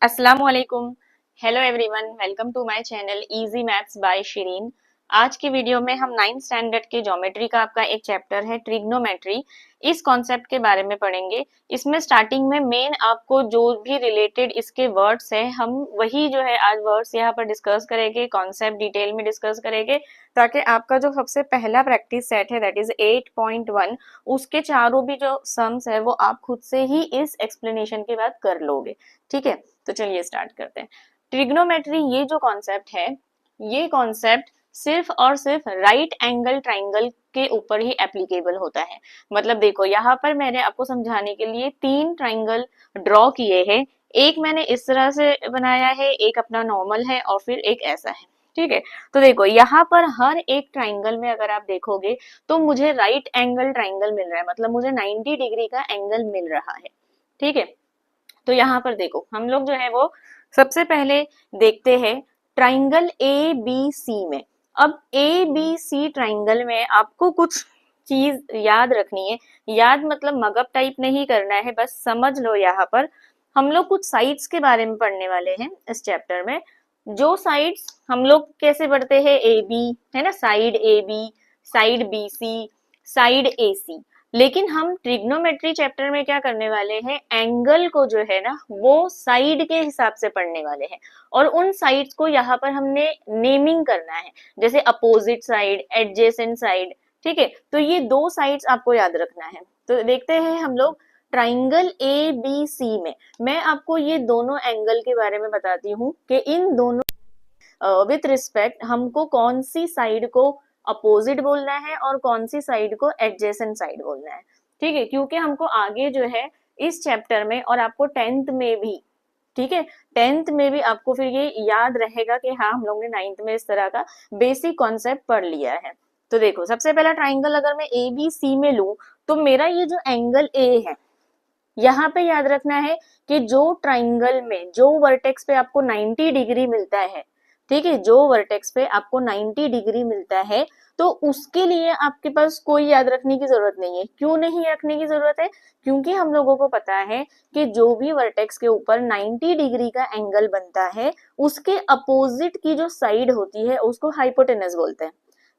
अस्सलामुअलैकुम। Hello everyone, welcome to my channel easy maths by Shireen. आज की वीडियो में हम 9th स्टैंडर्ड के ज्योमेट्री का आपका एक चैप्टर है ट्रिग्नोमेट्री, इस कॉन्सेप्ट के बारे में पढ़ेंगे। इसमें स्टार्टिंग में मेन आपको जो भी रिलेटेड इसके वर्ड्स है हम वही जो है आज वर्ड्स यहाँ पर डिस्कस करेंगे, कॉन्सेप्ट डिटेल में डिस्कस करेंगे, ताकि आपका जो सबसे पहला प्रैक्टिस सेट है दैट इज 8.1 उसके चारों भी जो सम्स है वो आप खुद से ही इस एक्सप्लेनेशन के बाद कर लोगे। ठीक है, तो चलिए स्टार्ट करते हैं। ट्रिग्नोमेट्री ये जो कॉन्सेप्ट है, ये कॉन्सेप्ट सिर्फ और सिर्फ राइट एंगल ट्राइंगल के ऊपर ही एप्लीकेबल होता है। मतलब देखो यहाँ पर मैंने आपको समझाने के लिए 3 ट्राइंगल ड्रॉ किए हैं। एक मैंने इस तरह से बनाया है, एक अपना नॉर्मल है और फिर एक ऐसा है। ठीक है, तो देखो यहाँ पर हर एक ट्राइंगल में अगर आप देखोगे तो मुझे राइट एंगल ट्राइंगल मिल रहा है, मतलब मुझे 90 डिग्री का एंगल मिल रहा है। ठीक है, तो यहाँ पर देखो हम लोग जो है वो सबसे पहले देखते हैं ट्राइंगल ए बी सी में। अब ए बी सी ट्राइंगल में आपको कुछ चीज याद रखनी है। याद मतलब मगअप टाइप नहीं करना है, बस समझ लो। यहाँ पर हम लोग कुछ साइड्स के बारे में पढ़ने वाले हैं इस चैप्टर में। जो साइड्स हम लोग कैसे पढ़ते हैं, ए बी है ना, side A B, side B C, side A C. लेकिन हम ट्रिग्नोमेट्री चैप्टर में क्या करने वाले हैं, एंगल को जो है ना वो साइड के हिसाब से पढ़ने वाले हैं। और उन साइड्स को यहाँ पर हमने नेमिंग करना है, जैसे अपोजिट साइड, एडजेसेंट साइड। ठीक है, तो ये 2 साइड्स आपको याद रखना है। तो देखते हैं हम लोग ट्राइंगल ए बी सी में। मैं आपको ये दोनों एंगल के बारे में बताती हूँ कि इन दोनों विथ रिस्पेक्ट हमको कौन सी साइड को अपोजिट बोलना है और कौन सी साइड को एडजेसेंट साइड बोलना है। ठीक है, क्योंकि हमको आगे जो है इस चैप्टर में और आपको 10th में भी, ठीक है, 10th में भी आपको फिर ये याद रहेगा कि हाँ हम लोग ने 9th में इस तरह का बेसिक कॉन्सेप्ट पढ़ लिया है। तो देखो सबसे पहला ट्राइंगल अगर मैं ए बी सी में लूं तो मेरा ये जो एंगल ए है, यहाँ पे याद रखना है कि जो ट्राइंगल में जो वर्टेक्स पे आपको 90 डिग्री मिलता है, ठीक है, जो वर्टेक्स पे आपको 90 डिग्री मिलता है, तो उसके लिए आपके पास कोई याद रखने की जरूरत नहीं है। क्यों नहीं रखने की जरूरत है? क्योंकि हम लोगों को पता है कि जो भी वर्टेक्स के ऊपर 90 डिग्री का एंगल बनता है उसके अपोजिट की जो साइड होती है उसको हाइपोटेनस बोलते हैं,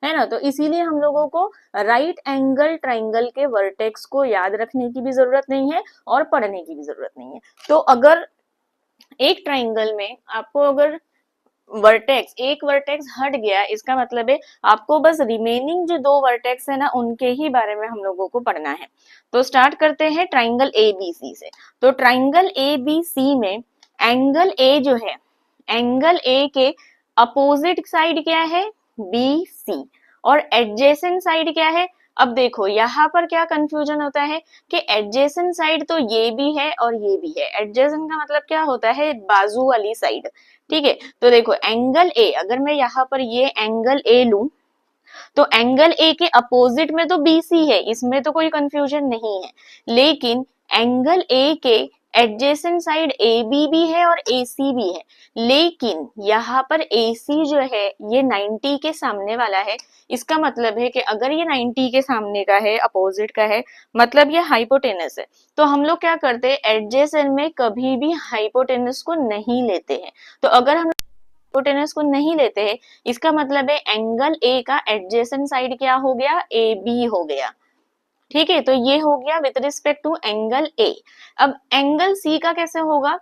है ना। तो इसीलिए हम लोगों को राइट एंगल ट्राइंगल के वर्टेक्स को याद रखने की भी जरूरत नहीं है और पढ़ने की भी जरूरत नहीं है। तो अगर एक ट्राइंगल में आपको अगर वर्टेक्स, एक वर्टेक्स हट गया, इसका मतलब है आपको बस रिमेनिंग जो 2 वर्टेक्स है ना उनके ही बारे में हम लोगों को पढ़ना है। तो स्टार्ट करते हैं ट्राइंगल ए बी सी से। तो ट्राइंगल ए बी सी में एंगल ए जो है, एंगल ए के अपोजिट साइड क्या है, बी सी, और एडजेसेंट साइड क्या है। अब देखो यहाँ पर क्या कंफ्यूजन होता है कि एडजेसेंट साइड तो ये भी है और ये भी है। एडजेसेंट का मतलब क्या होता है, बाजू वाली साइड। ठीक है, तो देखो एंगल ए, अगर मैं यहाँ पर ये एंगल ए लूं तो एंगल ए के अपोजिट में तो बीसी है, इसमें तो कोई कंफ्यूजन नहीं है। लेकिन एंगल ए के एडजेसेंट साइड ए बी भी है और ए सी भी है। लेकिन यहाँ पर ए सी जो है ये 90 के सामने वाला है। इसका मतलब है कि अगर ये 90 के सामने का है, अपोजिट का है, मतलब ये हाइपोटेनस है। तो हम लोग क्या करते हैं, एडजेसेंट में कभी भी हाइपोटेनस को नहीं लेते हैं। तो अगर हम हाइपोटेनस को नहीं लेते हैं, इसका मतलब है एंगल ए का एडजेसेंट साइड क्या हो गया, ए बी हो गया। ठीक है, तो ये हो गया with respect to angle A. अब एंगल सी का कैसे होगा,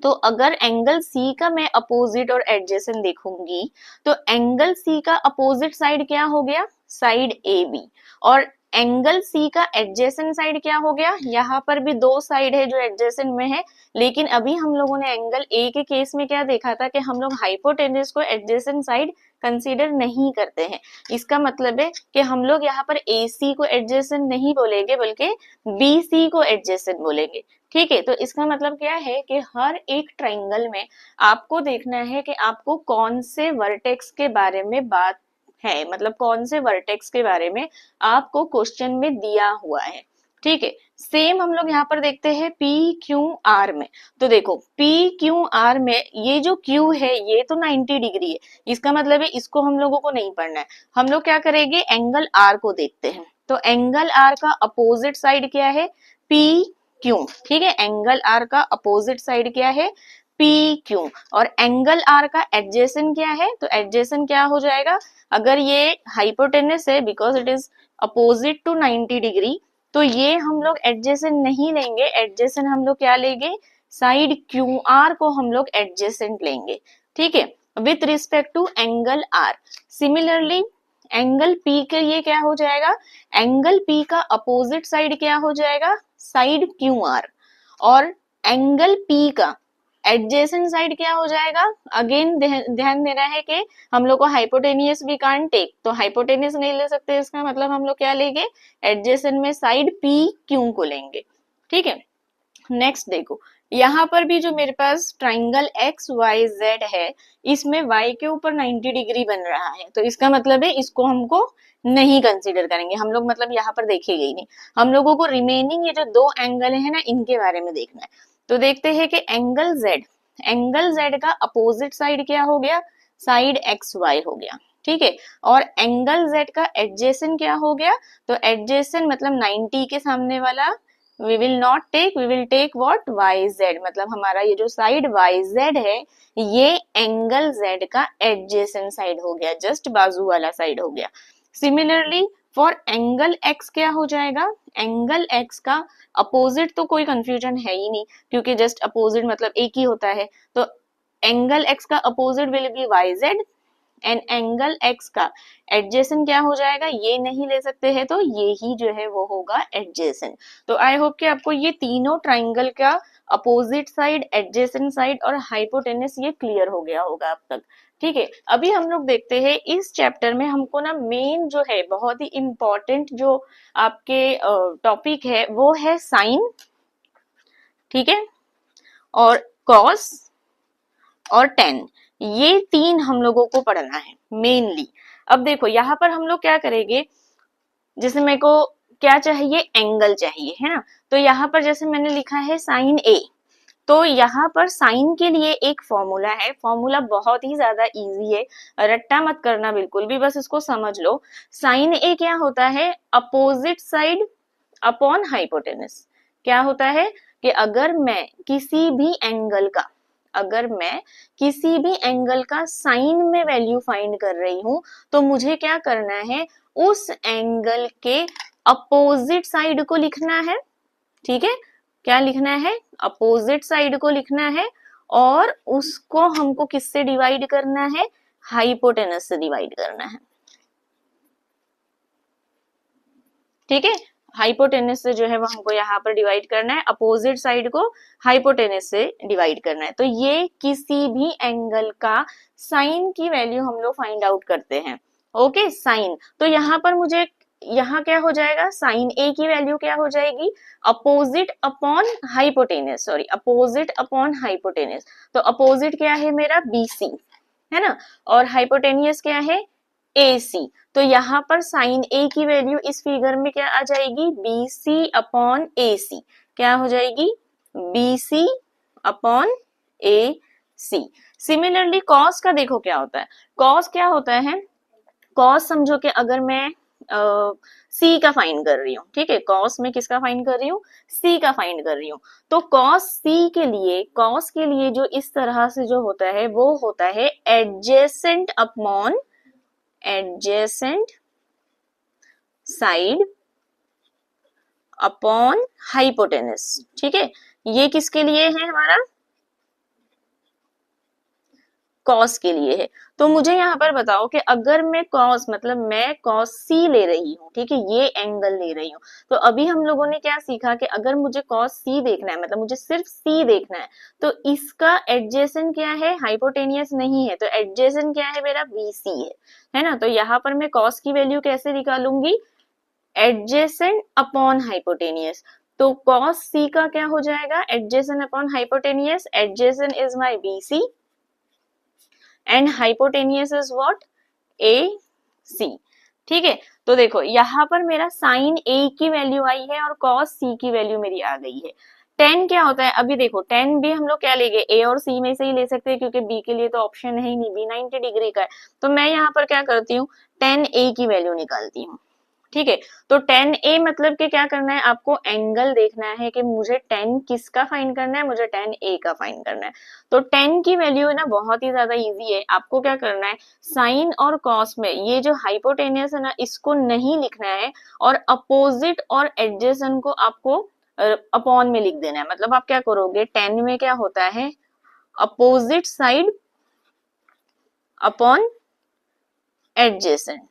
तो अगर एंगल सी का मैं अपोजिट और एडजेसेंट देखूंगी तो एंगल सी का अपोजिट साइड क्या हो गया, साइड ए बी, और एंगल सी का एडजेसेंट साइड क्या हो गया, यहाँ पर भी 2 साइड है जो एडजेसेंट में है। लेकिन अभी हम लोगों ने एंगल ए के केस में क्या देखा था कि हम लोग हाइपोटेनस को एडजेसेंट साइड कंसीडर नहीं करते हैं। इसका मतलब है कि हम लोग यहाँ पर ए सी को एडजेसेंट नहीं बोलेंगे बल्कि बी सी को एडजेसेंट बोलेंगे। ठीक है, तो इसका मतलब क्या है कि हर एक ट्राइंगल में आपको देखना है कि आपको कौन से वर्टेक्स के बारे में बात है, मतलब कौन से वर्टेक्स के बारे में आपको क्वेश्चन में दिया हुआ है। ठीक है, सेम हम लोग यहाँ पर देखते हैं पी क्यू आर में। तो देखो पी क्यू आर में ये जो क्यू है ये तो 90 डिग्री है, इसका मतलब है इसको हम लोगों को नहीं पढ़ना है। हम लोग क्या करेंगे, एंगल आर को देखते हैं। तो एंगल आर का अपोजिट साइड क्या है, पी क्यू। ठीक है, एंगल आर का अपोजिट साइड क्या है, पी क्यू, और एंगल आर का एडजेसेंट क्या है, तो एडजेसेंट क्या हो जाएगा, अगर ये हाइपोटेनस है because it is opposite to 90 degree, तो ये हम लोग एडजेसेंट नहीं लेंगे, एडजेसेंट हम लोग क्या लेंगे, साइड क्यू आर को हम लोग एडजेसेंट लेंगे, ठीक है, with respect to angle R. Similarly angle P के लिए क्या हो जाएगा, एंगल पी का अपोजिट साइड क्या हो जाएगा, साइड क्यू आर, और एंगल पी का एडजेसेंट साइड क्या हो जाएगा, अगेन ध्यान देना है कि हम लोग को हाइपोटेनियस भी कांट टेक, तो हाइपोटेनियस नहीं ले सकते, इसका मतलब हम लोग क्या लेंगे, एडजेसेंट में साइड पी क्यू को लेंगे, ठीक है। नेक्स्ट देखो, यहाँ पर भी जो मेरे पास ट्राइंगल एक्स वाई जेड है, इसमें y के ऊपर 90 डिग्री बन रहा है, तो इसका मतलब है इसको हमको नहीं कंसीडर करेंगे हम लोग, मतलब यहाँ पर देखेंगे ही नहीं, हम लोगों को रिमेनिंग ये जो दो एंगल है ना, इनके बारे में देखना है। तो देखते हैं कि एंगल जेड का अपोजिट साइड क्या हो गया, साइड एक्स वाई हो गया, ठीक है, और एंगल जेड का एडजेसेंट क्या हो गया, तो एडजेसेंट मतलब 90 के सामने वाला we will not take, we will take what, yz, मतलब हमारा ये जो साइड yz है, ये एंगल z का एडजेसेंट साइड हो गया, जस्ट बाजू वाला साइड हो गया। सिमिलरली फॉर एंगल x क्या हो जाएगा, एंगल x का अपोजिट तो कोई कंफ्यूजन है ही नहीं, क्योंकि जस्ट अपोजिट मतलब एक ही होता है, तो एंगल x का opposite will be yz, and angle x का एडजेसेंट क्या हो जाएगा, ये नहीं ले सकते हैं, तो ये ही जो है वो होगा एडजेसेंट। तो आई होप कि आपको ये तीनों ट्राइंगल का अपोजिट साइड, एडजेसेंट साइड और हाइपोटेनस ये क्लियर हो गया होगा अब तक, ठीक है। अभी हम लोग देखते हैं इस चैप्टर में हमको ना मेन जो है बहुत ही इंपॉर्टेंट जो आपके टॉपिक है वो है साइन, ठीक है, और कॉस और टेन, ये तीन हम लोगों को पढ़ना है मेनली। अब देखो यहाँ पर हम लोग क्या करेंगे, जैसे मेरे को क्या चाहिए, एंगल चाहिए है ना, तो यहाँ पर जैसे मैंने लिखा है साइन ए, तो यहाँ पर साइन के लिए एक फॉर्मूला है, फॉर्मूला बहुत ही ज्यादा इजी है, रट्टा मत करना बिल्कुल भी, बस इसको समझ लो। साइन ए क्या होता है, अपोजिट साइड अपॉन हाइपोटेनस। क्या होता है कि अगर मैं किसी भी एंगल का, अगर मैं किसी भी एंगल का साइन में वैल्यू फाइंड कर रही हूं, तो मुझे क्या करना है, उस एंगल के अपोजिट साइड को लिखना है, ठीक है, क्या लिखना है, अपोजिट साइड को लिखना है, और उसको हमको किससे डिवाइड करना है, हाइपोटेनस से डिवाइड करना है, ठीक है, हाइपोटेनस से जो है वो हमको यहाँ पर डिवाइड करना है, अपोजिट साइड को हाइपोटेनस से डिवाइड करना है। तो ये किसी भी एंगल का साइन की वैल्यू हम लोग फाइंड आउट करते हैं, ओके, साइन। तो यहाँ पर मुझे यहाँ क्या हो जाएगा, साइन ए की वैल्यू क्या हो जाएगी, opposite upon hypotenuse, sorry opposite upon hypotenuse, तो अपोजिट क्या है मेरा बीसी, है ना, और हाइपोटेनियस क्या है, AC। तो यहाँ पर साइन A की वैल्यू इस फिगर में क्या आ जाएगी, BC अपॉन AC, क्या हो जाएगी, BC upon AC। Similarly cos का देखो क्या होता है, कॉस क्या होता है, कॉस समझो कि अगर मैं सी का फाइंड कर रही हूँ, ठीक है, कॉस में किसका फाइंड कर रही हूँ, सी का फाइंड कर रही हूँ, तो कॉस सी के लिए, कॉस के लिए जो इस तरह से जो होता है वो होता है adjacent upon adjacent side upon hypotenuse, ठीक है, ये किसके लिए है, हमारा कॉस के लिए है। तो मुझे यहाँ पर बताओ कि अगर मैं कॉस, मतलब मैं कॉस सी ले रही हूँ, ठीक है, ये एंगल ले रही हूँ, तो अभी हम लोगों ने क्या सीखा कि अगर मुझे कॉस सी देखना है, मतलब मुझे सिर्फ सी देखना है, तो इसका एडजेसेंट क्या है, हाइपोटेनियस नहीं है, तो एडजेसेंट क्या है मेरा, बीसी है ना। तो यहाँ पर मैं कॉस की वैल्यू कैसे निकालूंगी, एडजेसेंट अपॉन हाइपोटेनियस, तो कॉस सी का क्या हो जाएगा, adjacent upon hypotenuse, adjacent is my BC and hypotenuse is what, A C, ठीक है। तो देखो यहाँ पर मेरा साइन ए की वैल्यू आई है और कॉस सी की वैल्यू मेरी आ गई है। टेन क्या होता है, अभी देखो टेन भी हम लोग क्या लेंगे, ए और सी में से ही ले सकते हैं, क्योंकि बी के लिए तो ऑप्शन है ही नहीं, बी 90 डिग्री का है, तो मैं यहाँ पर क्या करती हूँ, टेन ए की वैल्यू निकालती हूँ, ठीक है। तो tan A मतलब कि क्या करना है, आपको एंगल देखना है कि मुझे tan किसका फाइंड करना है, मुझे tan A का फाइंड करना है। तो tan की वैल्यू है ना बहुत ही ज्यादा इजी है। आपको क्या करना है, साइन और कॉस में ये जो हाइपोटेनियस है ना इसको नहीं लिखना है, और अपोजिट और एडजेसेंट को आपको अपॉन में लिख देना है। मतलब आप क्या करोगे, tan में क्या होता है, opposite side upon adjacent.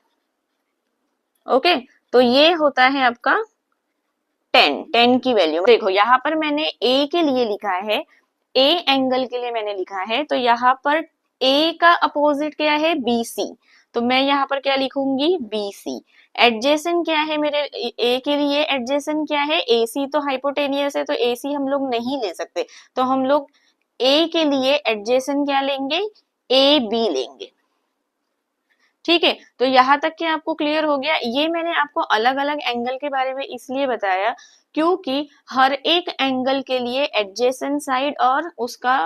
Okay, तो ये होता है आपका 10 की वैल्यू। देखो यहाँ पर मैंने ए के लिए लिखा है, ए एंगल के लिए मैंने लिखा है, तो यहाँ पर ए का अपोजिट क्या है, बीसी। तो मैं यहाँ पर क्या लिखूंगी, बीसी। एडजेसेंट क्या है मेरे ए के लिए, एडजेसेंट क्या है, एसी। तो हाइपोटेनियस है तो एसी हम लोग नहीं ले सकते, तो हम लोग ए के लिए एडजेसेंट क्या लेंगे, ए बी लेंगे। ठीक है, तो यहाँ तक कि आपको क्लियर हो गया। ये मैंने आपको अलग अलग एंगल के बारे में इसलिए बताया क्योंकि हर एक एंगल के लिए एडजेसेंट साइड और उसका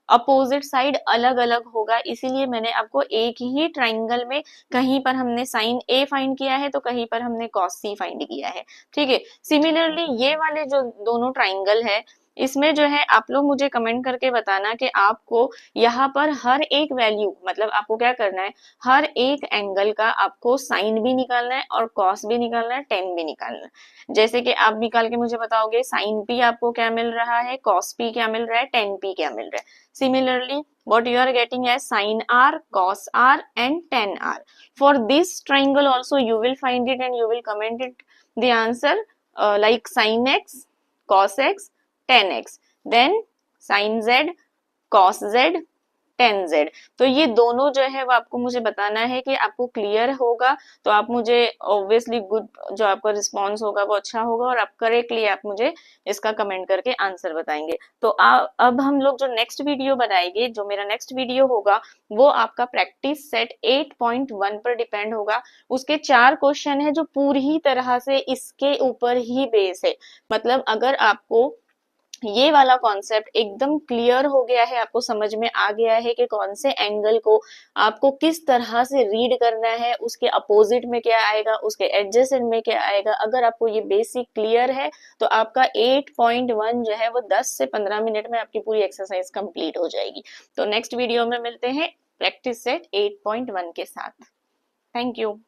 अपोजिट साइड अलग अलग होगा, इसीलिए मैंने आपको एक ही ट्राइंगल में कहीं पर हमने साइन ए फाइंड किया है तो कहीं पर हमने कॉस सी फाइंड किया है। ठीक है, सिमिलरली ये वाले जो दोनों ट्राइंगल है इसमें जो है आप लोग मुझे कमेंट करके बताना कि आपको यहाँ पर हर एक वैल्यू, मतलब आपको क्या करना है, हर एक एंगल का आपको साइन भी निकालना है और कॉस भी निकालना है, टेन भी निकालना है। जैसे कि आप निकाल के मुझे बताओगे साइन पी आपको क्या मिल रहा है, कॉस पी क्या मिल रहा है, टेन पी क्या मिल रहा है। Similarly what you are getting as sin r, cos r and tan r. For this triangle also you will find it and you will comment it the answer like sin x, cos x, tan x, then sin z, cos z, ten Z. तो ये दोनों जो है वो आपको मुझे बताना है कि आपको क्लियर होगा, तो आप मुझे ऑब्वियसली गुड, जो आपका रिस्पॉन्स होगा वो अच्छा होगा, और आप करेक्टली आप मुझे इसका कमेंट करके आंसर बताएंगे। तो अब हम लोग जो नेक्स्ट वीडियो बनाएंगे, जो मेरा नेक्स्ट वीडियो होगा वो आपका प्रैक्टिस सेट 8.1 पर डिपेंड होगा। उसके 4 क्वेश्चन है जो पूरी तरह से इसके ऊपर ही बेस है। मतलब अगर आपको ये वाला कॉन्सेप्ट एकदम क्लियर हो गया है, आपको समझ में आ गया है कि कौन से एंगल को आपको किस तरह से रीड करना है, उसके अपोजिट में क्या आएगा, उसके एडजेसेंट में क्या आएगा, अगर आपको ये बेसिक क्लियर है तो आपका 8.1 जो है वो 10 से 15 मिनट में आपकी पूरी एक्सरसाइज कंप्लीट हो जाएगी। तो नेक्स्ट वीडियो में मिलते हैं प्रैक्टिस सेट 8.1 के साथ। Thank you.